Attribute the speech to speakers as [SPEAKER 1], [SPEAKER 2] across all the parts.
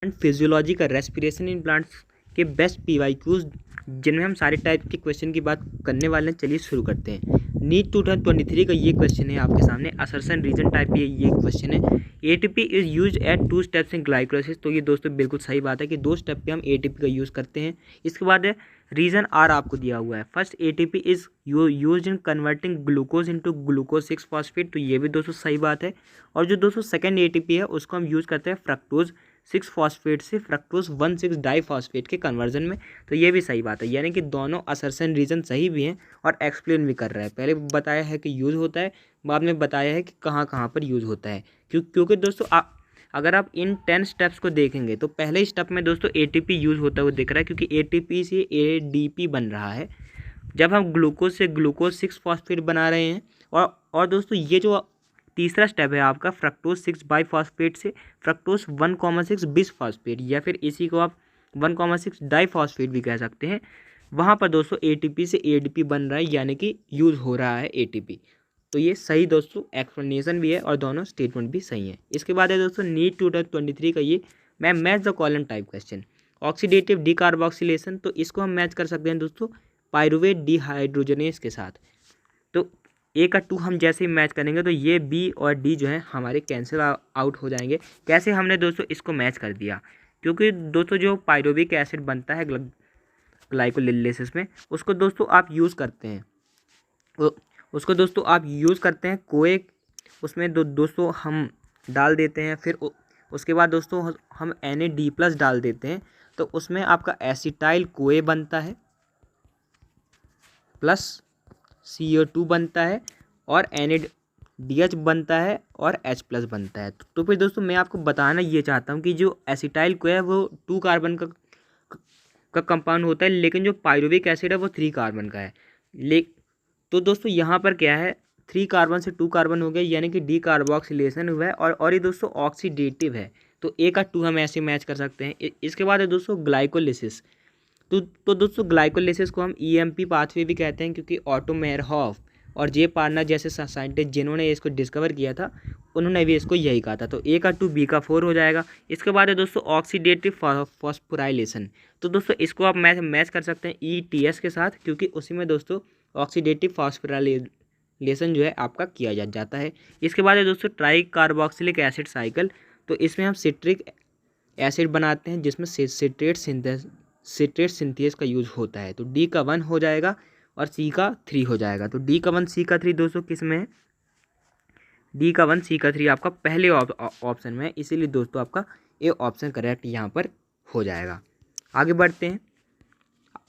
[SPEAKER 1] And physiology का respiration in plants के best PYQs जिनमें हम सारे टाइप के क्वेश्चन की बात करने वाले हैं। चलिए शुरू करते हैं। नीट 2023 का ये क्वेश्चन है आपके सामने। असर्शन रीजन टाइप ये क्वेश्चन है। ATP is use at 2 steps in glycolysis. तो ये दोस्तों बिल्कुल सही बात है कि 2 स्टेप पे हम एटीपी का यूज़ करते हैं। इसके बाद है रीजन आर आपको दिया हुआ है। First ATP is use in converting glucose into glucose 6 phosphate. तो ये भी दोस्तों सही बात है। और जो दोस्तों सेकेंड एटीपी है उसको हम यूज़ करते हैं फ्रक्टोज 6 फॉस्फेट से फ्रक्टोज 1,6 डाईफॉस्फेट के कन्वर्जन में। तो ये भी सही बात है, यानी कि दोनों असर्शन रीजन सही भी हैं और एक्सप्लेन भी कर रहा है। पहले बताया है कि यूज़ होता है, बाद में बताया है कि कहाँ कहाँ पर यूज़ होता है। क्योंकि दोस्तों अगर आप इन 10 स्टेप्स को देखेंगे तो पहले स्टेप में दोस्तों एटीपी यूज़ होता हुआ दिख रहा है, क्योंकि एटीपी से एडीपी बन रहा है जब हम ग्लूकोज से ग्लूकोज 6 फॉस्फेट बना रहे हैं। और दोस्तों ये जो तीसरा स्टेप है आपका फ्रक्टोज 6 बाईफॉस्फेट से फ्रक्टोज 1,6 बिसफॉस्फेट, या फिर इसी को आप 1,6 डाईफॉस्फेट भी कह सकते हैं। वहाँ पर दोस्तों एटीपी से एडीपी बन रहा है, यानी कि यूज़ हो रहा है एटीपी। तो ये सही दोस्तों एक्सप्लेनेशन भी है और दोनों स्टेटमेंट भी सही है। इसके बाद है दोस्तों नीट 2023 का ये match the column type question. Oxidative decarboxylation, तो इसको हम मैच कर सकते हैं दोस्तों पायरुवेट डिहाइड्रोजनेस के साथ। तो ए का 2 हम जैसे ही मैच करेंगे तो ये बी और डी जो है हमारे कैंसिल आउट हो जाएंगे। कैसे हमने दोस्तों इसको मैच कर दिया, क्योंकि दोस्तों जो पायरुविक एसिड बनता है ग्लाइकोलिसिस में उसको दोस्तों आप यूज़ करते हैं, उसको दोस्तों आप यूज़ करते हैं कोए उसमें दोस्तों हम डाल देते हैं। फिर उसके बाद दोस्तों हम NAD+ डाल देते हैं, तो उसमें आपका एसिटाइल कोए बनता है प्लस CO2 बनता है और NADH बनता है और H+ बनता है। तो फिर दोस्तों मैं आपको बताना ये चाहता हूँ कि जो एसिटाइल कोए है वो 2 कार्बन का कंपाउंड होता है, लेकिन जो पायरुविक एसिड है वो 3 कार्बन का है। तो दोस्तों यहाँ पर क्या है, 3 कार्बन से 2 कार्बन हो गया, यानी कि डीकार्बोक्सिलेशन हुआ है। और ये दोस्तों ऑक्सीडेटिव है, तो ए का 2 हम ऐसे मैच कर सकते हैं। इसके बाद है दोस्तों ग्लाइकोलिसिस। तो दोस्तों ग्लाइकोलिसिस को हम EMP पाथवे भी कहते हैं, क्योंकि ऑटो मेहरहॉफ और जे पार्नर जैसे साइंटिस्ट जिन्होंने इसको डिस्कवर किया था उन्होंने भी इसको यही कहा था। तो ए का 2 बी का 4 हो जाएगा। इसके बाद है दोस्तों ऑक्सीडेटिव फॉस्फोराइलेशन। तो दोस्तों इसको आप मैच कर सकते हैं ETS के साथ, क्योंकि उसी में दोस्तों ऑक्सीडेटिव फॉस्फोराइलेशन जो है आपका किया जाता है। इसके बाद है दोस्तों ट्राई कार्बोक्सिलिक एसिड साइकिल। तो इसमें हम सिट्रिक एसिड बनाते हैं जिसमें सिट्रेट सिंथेस का यूज़ होता है। तो डी का 1 हो जाएगा और सी का 3 हो जाएगा। तो डी का 1 सी का 3 दोस्तों किस में है, डी का 1 सी का 3 आपका पहले ऑप्शन में है, इसीलिए दोस्तों आपका ए ऑप्शन करेक्ट यहाँ पर हो जाएगा। आगे बढ़ते हैं।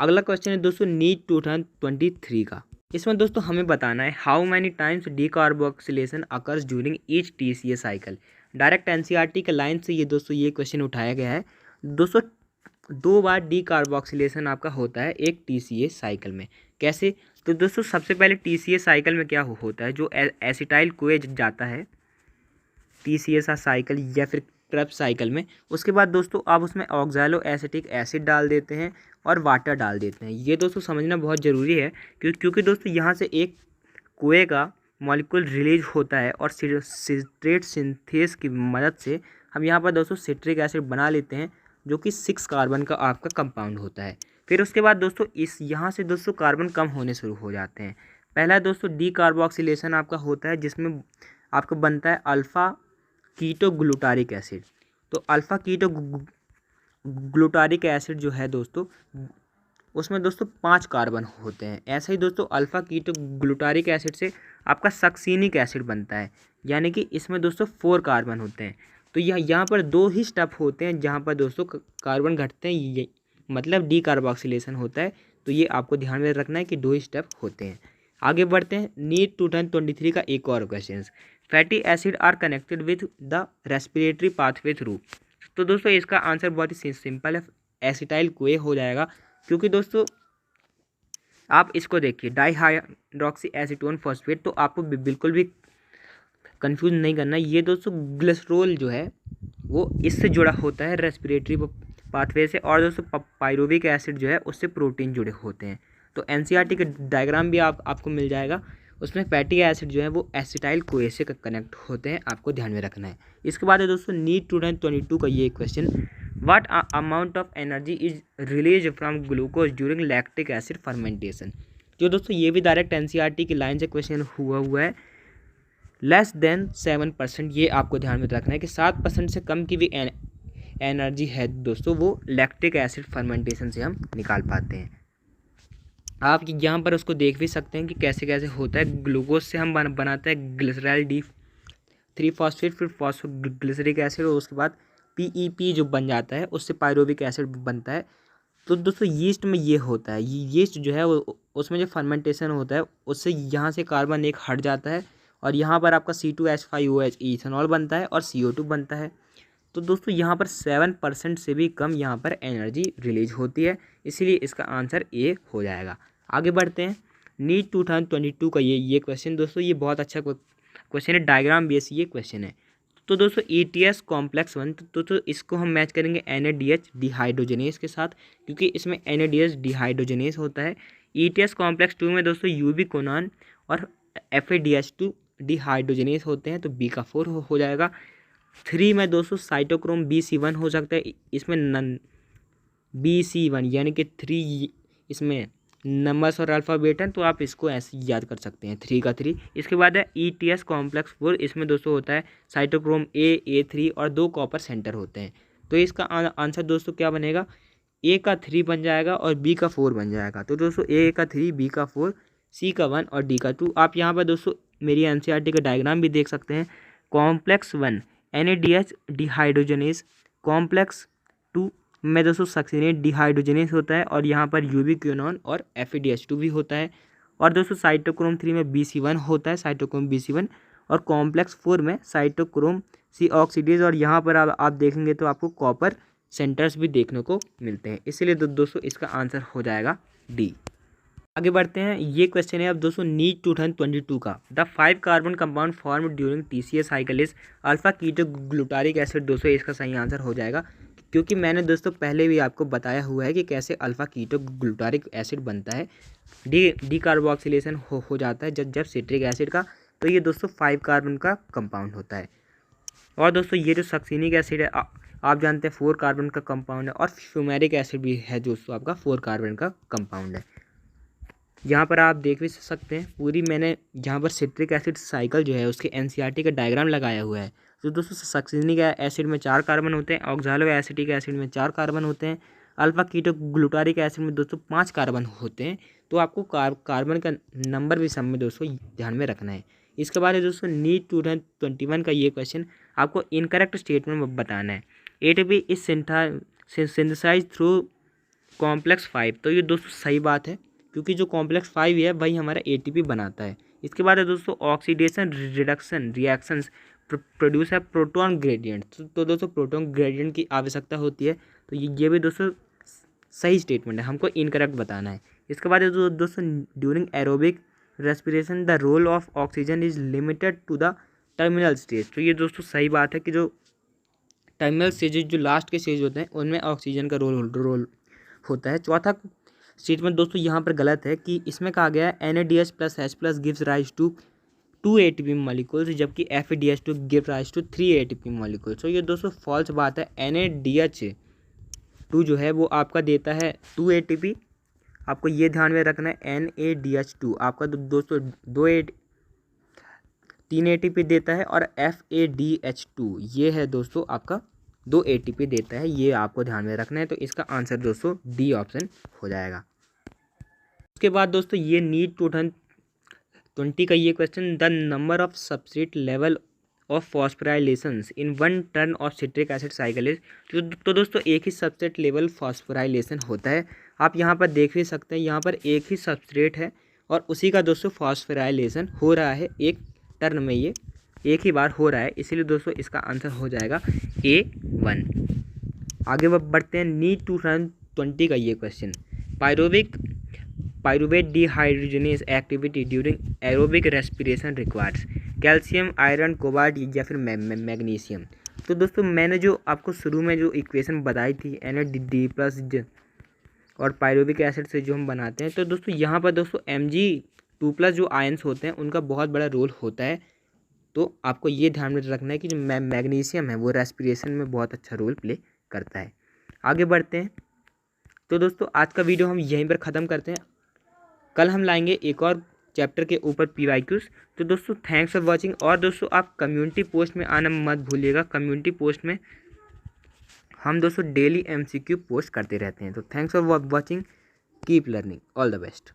[SPEAKER 1] अगला क्वेश्चन है दोस्तों नीट 2023 का। इसमें दोस्तों हमें बताना है how many times decarboxylation occurs during each TCA cycle. Direct NCERT के लाइन से ये दोस्तों ये क्वेश्चन उठाया गया है। दोस्तों 2 बार डीकार्बोक्सिलेशन आपका होता है एक TCA साइकिल में। कैसे, तो दोस्तों सबसे पहले TCA साइकिल में क्या होता है, जो एसिटाइल कोए जाता है TCA साइकिल या फिर ट्रेप्स साइकिल में, उसके बाद दोस्तों आप उसमें ऑक्सैलो एसिटिक एसिड डाल देते हैं और वाटर डाल देते हैं। ये दोस्तों समझना बहुत ज़रूरी है, क्योंकि दोस्तों यहाँ से एक कोए का मॉलिक्यूल रिलीज होता है और सिट्रेट सिंथेस की मदद से हम यहाँ पर दोस्तों सिट्रिक एसिड बना लेते हैं, जो कि 6 कार्बन का आपका कंपाउंड होता है। फिर उसके बाद दोस्तों यहाँ से दोस्तों कार्बन कम होने शुरू हो जाते हैं। पहला दोस्तों डीकार्बोक्सिलेशन आपका होता है, जिसमें आपका बनता है अल्फ़ा कीटो ग्लूटारिक एसिड। तो अल्फ़ा कीटो ग्लूटारिक एसिड जो है दोस्तों उसमें दोस्तों 5 कार्बन होते हैं। ऐसा ही दोस्तों अल्फ़ा कीटो ग्लूटारिक एसिड से आपका सक्सीनिक एसिड बनता है, यानी कि इसमें दोस्तों 4 कार्बन होते हैं। तो यहाँ पर 2 ही स्टेप होते हैं जहाँ पर दोस्तों कार्बन घटते हैं, ये मतलब डीकार्बोक्सिलेशन होता है। तो ये आपको ध्यान में रखना है कि 2 ही स्टेप होते हैं। आगे बढ़ते हैं। नीट 2023 का एक और question, fatty acid are connected with the respiratory pathway through. तो दोस्तों इसका आंसर बहुत ही सिंपल है, एसिटाइल कोए हो जाएगा। क्योंकि दोस्तों आप इसको देखिए डाईहाइड्रोक्सी एसीटोन फॉस्फेट, तो आपको बिल्कुल भी कंफ्यूज नहीं करना। ये दोस्तों ग्लिसरॉल जो है वो इससे जुड़ा होता है रेस्पिरेटरी पाथवे से, और दोस्तों पायरुविक एसिड जो है उससे प्रोटीन जुड़े होते हैं। तो NCERT का डायग्राम भी आपको मिल जाएगा, उसमें फैटी एसिड जो है वो एसिटाइल कोए से कनेक्ट होते हैं, आपको ध्यान में रखना है। इसके बाद है दोस्तों नीट 2022 का ये question, what amount of energy is release from glucose during lactic acid fermentation. जो दोस्तों ये भी डायरेक्ट एनसीईआरटी की लाइन से क्वेश्चन हुआ है। लेस देन 7%, ये आपको ध्यान में रखना है कि 7% से कम की भी एनर्जी है दोस्तों, वो लैक्टिक एसिड फर्मेंटेशन से हम निकाल पाते हैं। आप यहाँ पर उसको देख भी सकते हैं कि कैसे कैसे होता है। ग्लूकोज से हम बनाते हैं ग्लिसरॉल D3 फॉस्फेट, फिर फॉस्फोग्लिसरिक एसिड, और उसके बाद PEP जो बन जाता है, उससे पायरुविक एसिड बनता है। तो दोस्तों यीस्ट में ये होता है, यीस्ट जो है वो उसमें जो फर्मेंटेशन होता है उससे यहाँ से कार्बन एक हट जाता है और यहाँ पर आपका C2H5OH इथेनॉल बनता है और CO2 बनता है। तो दोस्तों यहाँ पर 7% से भी कम यहाँ पर एनर्जी रिलीज होती है, इसीलिए इसका आंसर ए हो जाएगा। आगे बढ़ते हैं। नीट 2022 का ये क्वेश्चन दोस्तों, ये बहुत अच्छा क्वेश्चन है, डायग्राम बेस ये क्वेश्चन है। तो दोस्तों ETS कॉम्प्लेक्स 1, तो इसको हम मैच करेंगे NADH डिहाइड्रोजनेस के साथ, क्योंकि इसमें NADH डिहाइड्रोजनेस होता है। ETS कॉम्प्लेक्स 2 में दोस्तों UB कोनान और FADH2 डिहाइड्रोजनेस होते हैं, तो B का 4 हो जाएगा। 3 में दोस्तों साइटोक्रोम BC1 हो सकता है, इसमें BC1 यानी कि 3 इसमें नंबर्स और अल्फ़ाबेट हैं, तो आप इसको ऐसे याद कर सकते हैं, 3 का 3। इसके बाद है ETS कॉम्प्लेक्स 4, इसमें दोस्तों होता है साइटोक्रोम A3 और 2 कॉपर सेंटर होते हैं। तो इसका आंसर दोस्तों क्या बनेगा, A का 3 बन जाएगा और B का 4 बन जाएगा। तो दोस्तों A का 3, B का 4, C का 1 और D का 2। आप यहाँ पर दोस्तों मेरी NCERT का डायग्राम भी देख सकते हैं। कॉम्प्लेक्स 1 NADH डिहाइड्रोजनेस, कॉम्प्लेक्स 2 में दोस्तों सक्सीनेट डिहाइड्रोजनेस होता है और यहाँ पर UB क्विनोन और FADH2 भी होता है। और दोस्तों साइटोक्रोम 3 में BC1 होता है, साइटोक्रोम BC1, और कॉम्प्लेक्स 4 में साइटोक्रोम C ऑक्सीडेज, और यहाँ पर आप देखेंगे तो आपको कॉपर सेंटर्स भी देखने को मिलते हैं, इसीलिए दोस्तों इसका आंसर हो जाएगा D। आगे बढ़ते हैं। ये क्वेश्चन है अब दोस्तों नीट 2022 का। The 5 carbon compound form during TCA cycle is alpha keto glutaric acid. दोस्तों इसका सही आंसर हो जाएगा, क्योंकि मैंने दोस्तों पहले भी आपको बताया हुआ है कि कैसे अल्फा कीटो ग्लूटारिक एसिड बनता है। डी कार्बोक्सिलेशन हो जाता है जब सिट्रिक एसिड का। तो ये दोस्तों 5 कार्बन का कंपाउंड होता है। और दोस्तों ये जो सक्सीनिक एसिड है आप जानते हैं 4 कार्बन का कंपाउंड है, और फ्यूमेरिक एसिड भी है दोस्तों आपका 4 कार्बन का कंपाउंड है। यहाँ पर आप देख भी सकते हैं पूरी, मैंने यहाँ पर सिट्रिक एसिड साइकिल जो है उसके NCERT का डायग्राम लगाया हुआ है। तो दोस्तों सक्सीनिक एसिड में 4 कार्बन होते हैं, ऑक्सालो एसिटिक एसिड में 4 कार्बन होते हैं, अल्फा कीटो ग्लूटारिक एसिड में दोस्तों 5 कार्बन होते हैं। तो आपको कार्बन का नंबर भी सब में दोस्तों ध्यान में रखना है। इसके बाद है दोस्तों नीट 2021 का ये क्वेश्चन, आपको इनकरेक्ट स्टेटमेंट बताना है। ATP is synthesize through complex 5। तो ये दोस्तों सही बात है, क्योंकि जो कॉम्प्लेक्स 5 है वही हमारा ATP बनाता है। इसके बाद है दोस्तों ऑक्सीडेशन रिडक्शन रिएक्शंस प्रोड्यूस है प्रोटॉन ग्रेडियंट। तो दोस्तों प्रोटॉन ग्रेडियंट की आवश्यकता होती है, तो ये भी दोस्तों सही स्टेटमेंट है, हमको इनकरेक्ट बताना है। इसके बाद है दोस्तों during aerobic respiration the role of oxygen is limited to the terminal stage. तो ये दोस्तों सही बात है कि जो टर्मिनल स्टेज जो लास्ट के स्टेज होते हैं उनमें ऑक्सीजन का रोल होता है। चौथा स्टेटमेंट दोस्तों यहाँ पर गलत है कि इसमें कहा गया है NADH plus H plus gives rise to 2 ATP molecules, जबकि FADH2 give rise to 3 ATP molecules. तो ये दोस्तों फॉल्स बात है। NADH2 जो है वो आपका देता है 2 ATP, आपको ये ध्यान में रखना है। NADH2 आपका दोस्तों 3 ATP देता है, और FADH2 ये है दोस्तों आपका 2 ATP देता है, ये आपको ध्यान में रखना है। तो इसका आंसर दोस्तों D ऑप्शन हो जाएगा। उसके बाद दोस्तों ये नीट 2020 का ये question, the number of substrate level of phosphorylations in 1 turn of citric acid cycle is. तो दोस्तों एक ही सबस्ट्रेट लेवल फॉस्फोराइलेशन होता है। आप यहाँ पर देख भी सकते हैं, यहाँ पर एक ही सबस्ट्रेट है और उसी का दोस्तों फॉस्फोराइलेशन हो रहा है एक टर्न में, ये एक ही बार हो रहा है, इसीलिए दोस्तों इसका आंसर हो जाएगा A1। आगे बढ़ते हैं। नीट 2020 का ये question, pyruvate dehydrogenase activity during aerobic respiration requires calcium, iron, cobalt या फिर मैग्नीशियम। तो दोस्तों मैंने जो आपको शुरू में जो इक्वेशन बताई थी NAD+ और पायरुविक एसिड से जो हम बनाते हैं, तो दोस्तों यहाँ पर दोस्तों Mg2+ जो आयंस होते हैं उनका बहुत बड़ा रोल होता है। तो आपको ये ध्यान में रखना है कि जो मैग्नीशियम है वो रेस्पिरेशन में बहुत अच्छा रोल प्ले करता है। आगे बढ़ते हैं। तो दोस्तों आज का वीडियो हम यहीं पर ख़त्म करते हैं। कल हम लाएंगे एक और चैप्टर के ऊपर PYQs। तो दोस्तों थैंक्स फॉर वॉचिंग। और दोस्तों आप कम्युनिटी पोस्ट में आना मत भूलिएगा। कम्युनिटी पोस्ट में हम दोस्तों डेली MCQ पोस्ट करते रहते हैं। तो thanks for watching, keep learning, all the best.